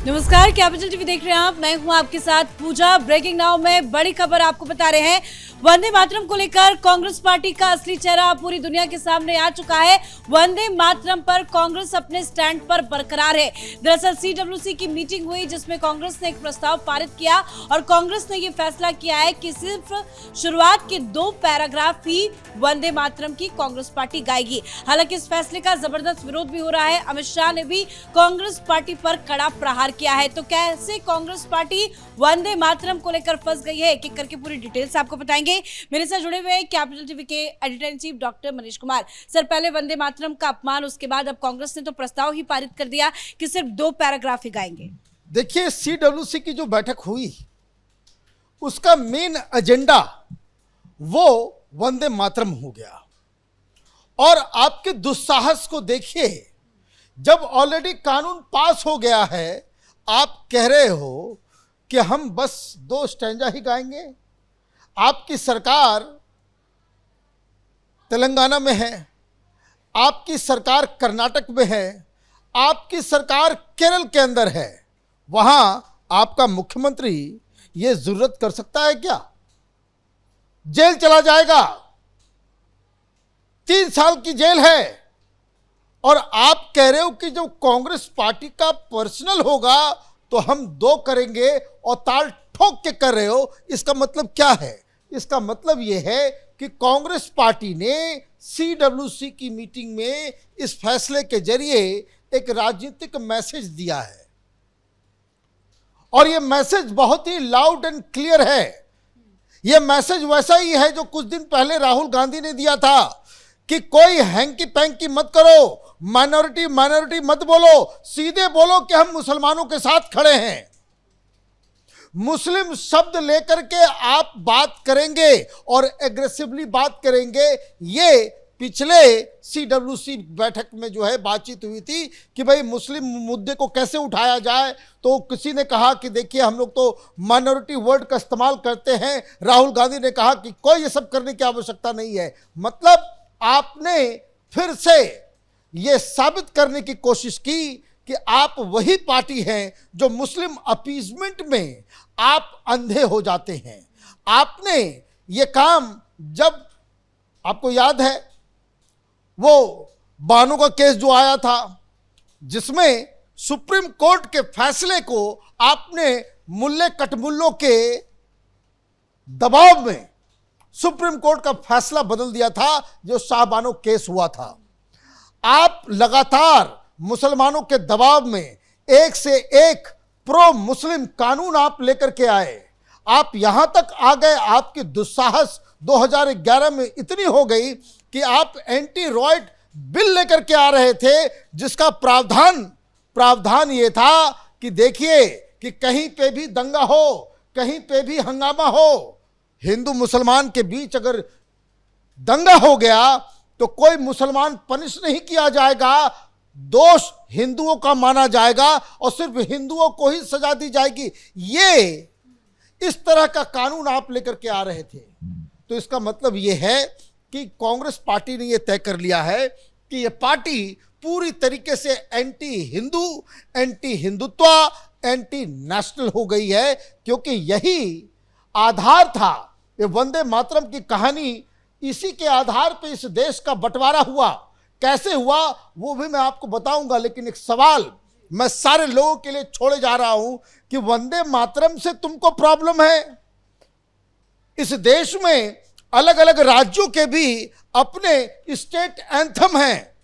नमस्कार, capital TV देख रहे हैं आप। मैं हूं आपके साथ पूजा। ब्रेकिंग नाउ में बड़ी खबर आपको बता रहे हैं। वंदे मातरम को लेकर कांग्रेस पार्टी का असली चेहरा पूरी दुनिया के सामने आ चुका है। वंदे मातरम पर कांग्रेस अपने स्टैंड पर बरकरार है। दरअसल सीडब्ल्यूसी की मीटिंग हुई जिसमें कांग्रेस ने एक प्रस्ताव पारित किया और कांग्रेस ने ये फैसला किया है कि सिर्फ शुरुआत के 2 पैराग्राफ ही वंदे मातरम की कांग्रेस पार्टी गाएगी। हालांकि इस फैसले का जबरदस्त विरोध भी हो रहा है। अमित शाह ने भी कांग्रेस पार्टी पर कड़ा प्रहार किया है। तो कैसे कांग्रेस पार्टी वंदे मातरम को लेकर फंस गई है, एक एक करके पूरी डिटेल्स आपको बताएंगे। मेरे साथ जुड़े हुए कैपिटल टीवी के editor in chief doctor Manish Kumar. Sir, पहले वंदे मातरम का अपमान, उसके बाद अब कांग्रेस ने तो प्रस्ताव ही पारित कर दिया कि सिर्फ 2 पैराग्राफ ही गाएंगे। देखिए, सीडब्ल्यूसी की जो बैठक हुई उसका मेन एजेंडा वो वंदे मातरम हो गया। और आपके दुस्साहस को देखिए, जब ऑलरेडी कानून पास हो गया है आप कह रहे हो कि हम बस 2 स्टैंजा ही गाएंगे। आपकी सरकार तेलंगाना में है, आपकी सरकार कर्नाटक में है, आपकी सरकार केरल के अंदर है। वहां आपका मुख्यमंत्री ये जरूरत कर सकता है क्या? जेल चला जाएगा, 3 साल की जेल है। और आप कह रहे हो कि जो कांग्रेस पार्टी का पर्सनल होगा तो हम 2 करेंगे और ताल ठोक के कर रहे हो। इसका मतलब क्या है? इसका मतलब यह है कि कांग्रेस पार्टी ने सीडब्ल्यूसी की मीटिंग में इस फैसले के जरिए एक राजनीतिक मैसेज दिया है। और यह मैसेज बहुत ही लाउड एंड क्लियर है। यह मैसेज वैसा ही है जो कुछ दिन पहले राहुल गांधी ने दिया था कि कोई हैंकी पैंकी मत करो, माइनॉरिटी मत बोलो, सीधे बोलो कि हम मुसलमानों के साथ खड़े हैं। मुस्लिम शब्द लेकर के आप बात करेंगे और एग्रेसिवली बात करेंगे। ये पिछले सीडब्ल्यूसी बैठक में जो है बातचीत हुई थी कि भाई मुस्लिम मुद्दे को कैसे उठाया जाए। तो किसी ने कहा कि देखिए हम लोग तो माइनॉरिटी वर्ड का इस्तेमाल करते हैं। राहुल गांधी ने कहा कि कोई ये सब करने की आवश्यकता नहीं है। मतलब आपने फिर से ये साबित करने की कोशिश की कि आप वही पार्टी हैं जो मुस्लिम अपीजमेंट में आप अंधे हो जाते हैं। आपने ये काम, जब आपको याद है वो बानो का केस जो आया था जिसमें सुप्रीम कोर्ट के फैसले को आपने मुल्ले कटमुल्लों के दबाव में सुप्रीम कोर्ट का फैसला बदल दिया था, जो शाहबानो केस हुआ था। आप लगातार मुसलमानों के दबाव में एक से एक प्रो मुस्लिम कानून आप लेकर के आए। आप यहां तक आ गए, आपकी दुस्साहस 2011 में इतनी हो गई कि आप एंटी रॉयट बिल लेकर के आ रहे थे, जिसका प्रावधान ये था कि देखिए कि कहीं पे भी दंगा हो, कहीं पे भी हंगामा हो, हिंदू मुसलमान के बीच अगर दंगा हो गया तो कोई मुसलमान पनिश नहीं किया जाएगा, दोष हिंदुओं का माना जाएगा और सिर्फ हिंदुओं को ही सजा दी जाएगी। ये इस तरह का कानून आप लेकर के आ रहे थे। तो इसका मतलब ये है कि कांग्रेस पार्टी ने यह तय कर लिया है कि यह पार्टी पूरी तरीके से anti Hindu, anti Hindutva, anti national हो गई है। क्योंकि यही आधार था, ये वंदे मातरम की कहानी, इसी के आधार पे इस देश का बंटवारा हुआ। कैसे हुआ वो भी मैं आपको बताऊंगा, लेकिन एक सवाल मैं सारे लोगों के लिए छोड़े जा रहा हूं कि वंदे मातरम से तुमको प्रॉब्लम है? इस देश में अलग अलग राज्यों के भी अपने स्टेट एंथम हैं।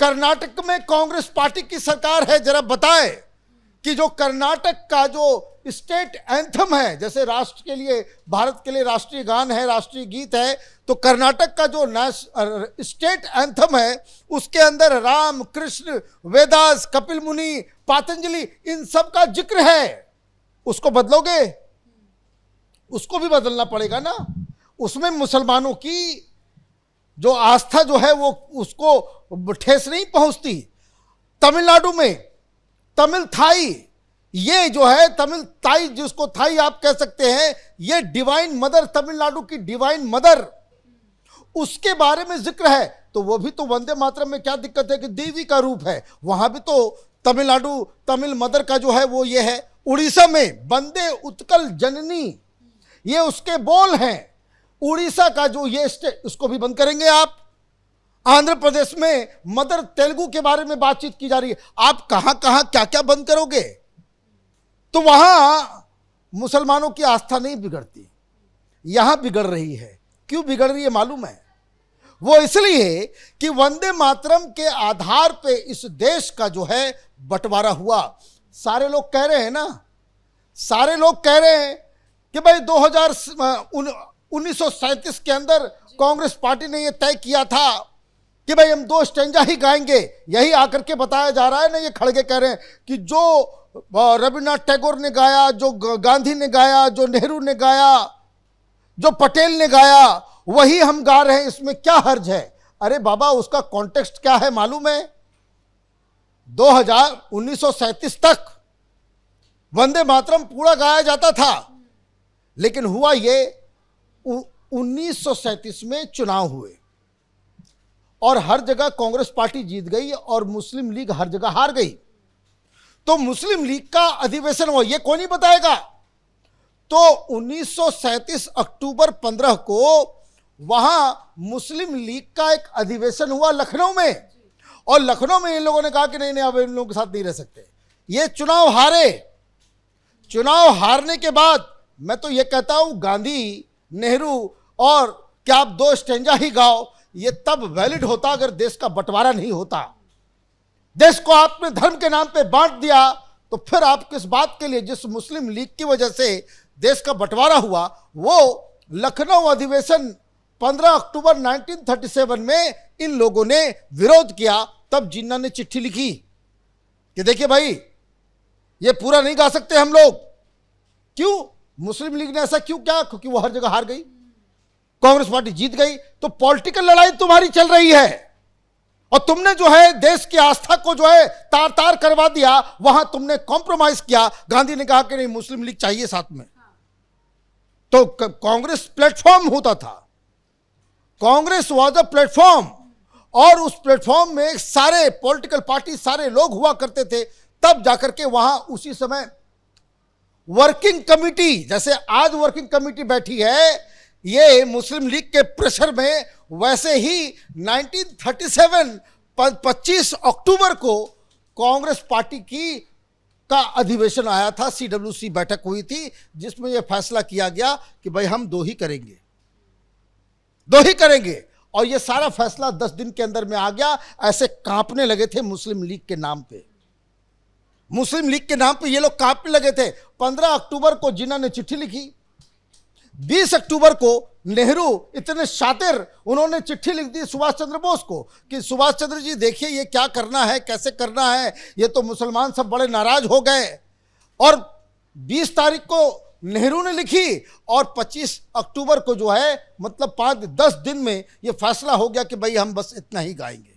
कर्नाटक में कांग्रेस पार्टी की सरकार है, जरा बताएं कि जो कर्नाटक का जो स्टेट एंथम है, जैसे राष्ट्र के लिए, भारत के लिए राष्ट्रीय गान है, राष्ट्रीय गीत है, तो कर्नाटक का जो स्टेट एंथम है उसके अंदर राम, कृष्ण, वेदास, कपिल मुनि, पातंजलि, इन सब का जिक्र है। उसको बदलोगे? उसको भी बदलना पड़ेगा ना। उसमें मुसलमानों की जो आस्था जो है वो उसको ठेस नहीं पहुंचती। तमिलनाडु में तमिल थाई, ये जो है तमिल ताई, जिसको थाई आप कह सकते हैं, ये डिवाइन मदर, तमिलनाडु की डिवाइन मदर, उसके बारे में जिक्र है, तो वो भी तो वंदे मातरम में क्या दिक्कत है कि देवी का रूप है। वहां भी तो तमिलनाडु, तमिल मदर का जो है वो ये है। उड़ीसा में वंदे उत्कल जननी, ये उसके बोल हैं। उड़ीसा का जो ये स्टेट, उसको भी बंद करेंगे आप। आंध्र प्रदेश में मदर तेलुगु के बारे में बातचीत की जा रही है। आप कहां कहां क्या क्या बंद करोगे? तो वहां मुसलमानों की आस्था नहीं बिगड़ती, यहां बिगड़ रही है। क्यों बिगड़ रही है मालूम है? वो इसलिए कि वंदे मातरम के आधार पे इस देश का जो है बंटवारा हुआ। सारे लोग कह रहे हैं ना, सारे लोग कह रहे हैं कि भाई 1937 के अंदर कांग्रेस पार्टी ने यह तय किया था कि भाई हम 2 स्टेंजा ही गाएंगे। यही आकर के बताया जा रहा है ना, ये खड़गे कह रहे हैं कि जो रविन्द्रनाथ टैगोर ने गाया, जो गांधी ने गाया, जो नेहरू ने गाया, जो पटेल ने गाया, वही हम गा रहे हैं, इसमें क्या हर्ज है? अरे बाबा, उसका कॉन्टेक्स्ट क्या है मालूम है? 1937 तक वंदे मातरम पूरा गाया जाता था, लेकिन हुआ ये 1937 में चुनाव हुए और हर जगह कांग्रेस पार्टी जीत गई और मुस्लिम लीग हर जगह हार गई। तो मुस्लिम लीग का अधिवेशन हुआ, ये कौन ही बताएगा? तो 1937 अक्टूबर 15 को वहां मुस्लिम लीग का एक अधिवेशन हुआ लखनऊ में, और लखनऊ में इन लोगों ने कहा कि नहीं नहीं, अब इन लोगों के साथ नहीं रह सकते। ये चुनाव हारे। चुनाव हारने के बाद मैं तो ये कहता हूं गांधी, नेहरू और क्या आप 2 स्टेंजा ही गाओ, ये तब वैलिड होता अगर देश का बंटवारा नहीं होता। देश को आपने धर्म के नाम पे बांट दिया, तो फिर आप किस बात के लिए? जिस मुस्लिम लीग की वजह से देश का बंटवारा हुआ, वो लखनऊ अधिवेशन 15 अक्टूबर 1937 में इन लोगों ने विरोध किया। तब जिन्ना ने चिट्ठी लिखी कि देखिए भाई, ये पूरा नहीं गा सकते हम लोग। क्यों? मुस्लिम लीग ने ऐसा क्यों किया? क्योंकि वो हर जगह हार गई, कांग्रेस पार्टी जीत गई। तो पॉलिटिकल लड़ाई तुम्हारी चल रही है और तुमने जो है देश की आस्था को जो है तार तार करवा दिया। वहां तुमने कॉम्प्रोमाइज किया। गांधी ने कहा कि नहीं, मुस्लिम लीग चाहिए साथ में। तो कांग्रेस प्लेटफॉर्म होता था, कांग्रेस वाज अ प्लेटफॉर्म, और उस प्लेटफॉर्म में सारे पॉलिटिकल पार्टी, सारे लोग हुआ करते थे। तब जाकर के वहां उसी समय वर्किंग कमेटी, जैसे आज वर्किंग कमेटी बैठी है, ये मुस्लिम लीग के प्रेशर में, वैसे ही 1937 25 अक्टूबर को कांग्रेस पार्टी का अधिवेशन आया था। CWC बैठक हुई थी जिसमें यह फैसला किया गया कि भाई हम 2 ही करेंगे, 2 ही करेंगे। और यह सारा फैसला 10 दिन के अंदर में आ गया। ऐसे कांपने लगे थे मुस्लिम लीग के नाम पे, मुस्लिम लीग के नाम पे ये लोग कांपने लगे थे। 15 अक्टूबर को जिन्ना ने चिट्ठी लिखी। 20 अक्टूबर को नेहरू इतने शातिर, उन्होंने चिट्ठी लिख दी सुभाष चंद्र बोस को कि सुभाष चंद्र जी देखिए ये क्या करना है, कैसे करना है, ये तो मुसलमान सब बड़े नाराज हो गए। और 20 तारीख को नेहरू ने लिखी और 25 अक्टूबर को जो है, मतलब 5-10 दिन में ये फैसला हो गया कि भाई हम बस इतना ही गाएंगे।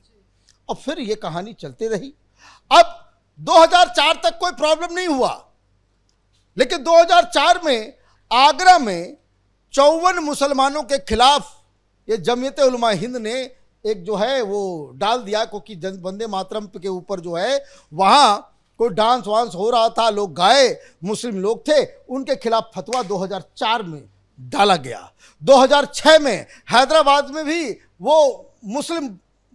और फिर ये कहानी चलती रही। अब 2004 तक कोई प्रॉब्लम नहीं हुआ, लेकिन 2004 में आगरा में 54 मुसलमानों के खिलाफ ये जमीयत उलमा हिंद ने एक जो है वो डाल दिया, क्योंकि वंदे मातरम के ऊपर जो है वहां कोई डांस वांस हो रहा था, लोग गाए, मुस्लिम लोग थे, उनके खिलाफ फतवा 2004 में डाला गया। 2006 में हैदराबाद में भी वो मुस्लिम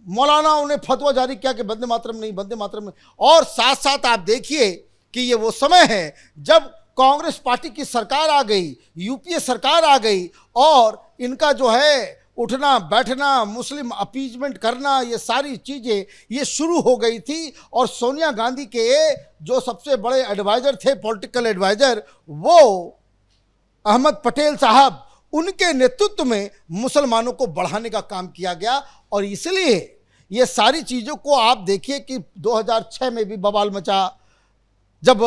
मौलानाओं ने फतवा जारी किया कि वंदे मातरम नहीं, वंदे मातरम नहीं। और साथ साथ आप देखिए कि ये वो समय है जब कांग्रेस पार्टी की सरकार आ गई, यूपीए सरकार आ गई, और इनका जो है उठना बैठना, मुस्लिम अपीजमेंट करना, ये सारी चीज़ें ये शुरू हो गई थी। और सोनिया गांधी के जो सबसे बड़े एडवाइज़र थे, पॉलिटिकल एडवाइज़र, वो अहमद पटेल साहब, उनके नेतृत्व में मुसलमानों को बढ़ाने का काम किया गया। और इसलिए ये सारी चीज़ों को आप देखिए कि 2006 में भी बवाल मचा, जब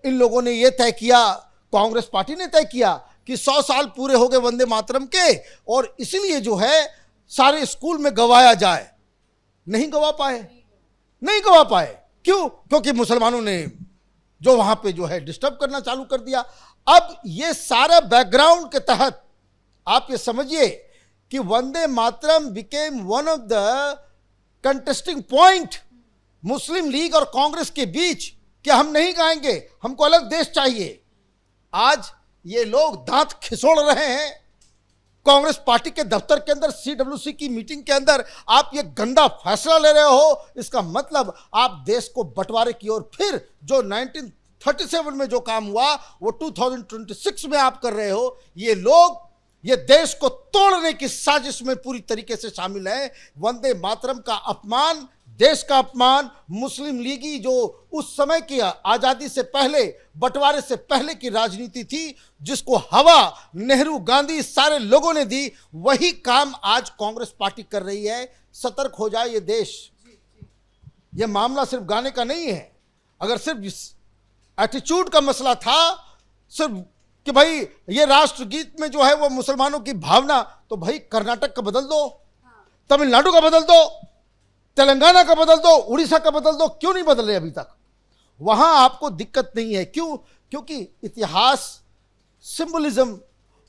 इन लोगों ने ये तय किया, कांग्रेस पार्टी ने तय किया कि 100 साल पूरे हो गए वंदे मातरम के, और इसलिए जो है सारे स्कूल में गवाया जाए। नहीं गवा पाए, नहीं गवा पाए। क्यों? क्योंकि मुसलमानों ने जो वहां पे जो है डिस्टर्ब करना चालू कर दिया। अब ये सारा बैकग्राउंड के तहत आप ये समझिए कि Vande Mataram became one of the contesting point Muslim League और कांग्रेस के बीच कि हम नहीं गाएंगे, हमको अलग देश चाहिए। आज ये लोग दांत खिसोड़ रहे हैं। कांग्रेस पार्टी के दफ्तर के अंदर सीडब्ल्यूसी की मीटिंग के अंदर आप ये गंदा फैसला ले रहे हो, इसका मतलब आप देश को बंटवारे की ओर फिर जो 1937 में जो काम हुआ वो 2026 में आप कर रहे हो। ये लोग ये देश को तोड़ने की साजिश में पूरी तरीके से शामिल हैं। वंदे मातरम का अपमान, देश का अपमान, मुस्लिम लीगी जो उस समय की आजादी से पहले, बंटवारे से पहले की राजनीति थी, जिसको हवा नेहरू गांधी सारे लोगों ने दी, वही काम आज कांग्रेस पार्टी कर रही है। सतर्क हो जाए ये देश। ये मामला सिर्फ गाने का नहीं है। अगर सिर्फ एटीट्यूड का मसला था, सिर्फ कि भाई ये राष्ट्रगीत में जो है वो मुसलमानों की भावना, तो भाई कर्नाटक का बदल दो, तमिलनाडु का बदल दो, तेलंगाना का बदल दो, उड़ीसा का बदल दो। क्यों नहीं बदल रहे अभी तक? वहां आपको दिक्कत नहीं है। क्यों? क्योंकि इतिहास, सिंबलिज्म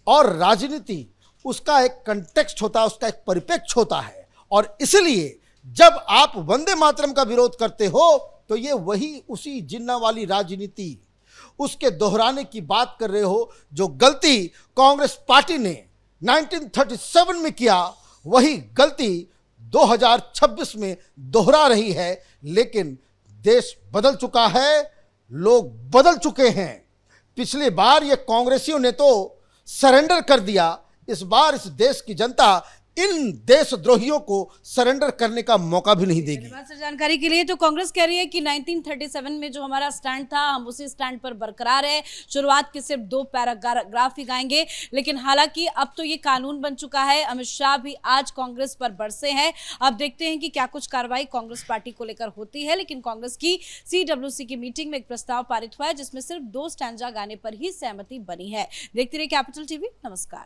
और राजनीति उसका एक कंटेक्स्ट होता है, उसका एक परिप्रेक्ष्य होता है। और इसलिए जब आप वंदे मातरम का विरोध करते हो तो ये वही उसी जिन्ना वाली राजनीति, उसके दोहराने की बात कर रहे हो। जो गलती कांग्रेस पार्टी ने 1937 में किया, वही गलती 2026 में दोहरा रही है। लेकिन देश बदल चुका है, लोग बदल चुके हैं। पिछली बार ये कांग्रेसियों ने तो सरेंडर कर दिया, इस बार इस देश की जनता इन देशद्रोहियों को सरेंडर करने का मौका भी नहीं देगी। धन्यवाद सर जानकारी के लिए। तो कांग्रेस कह रही है कि 1937 में जो हमारा स्टैंड था, हम उसी स्टैंड पर बरकरार है। शुरुआत के सिर्फ 2 पैराग्राफ ही गाएंगे, लेकिन हालांकि अब तो ये कानून बन चुका है। अमित शाह भी आज कांग्रेस पर बरसे हैं। अब देखते हैं कि क्या कुछ कार्रवाई कांग्रेस पार्टी को लेकर होती है। लेकिन कांग्रेस की सीडब्ल्यूसी की मीटिंग में एक प्रस्ताव पारित हुआ है, जिसमें सिर्फ 2 स्टैंजा गाने पर ही सहमति बनी है। देखते रहिए कैपिटल टीवी। नमस्कार।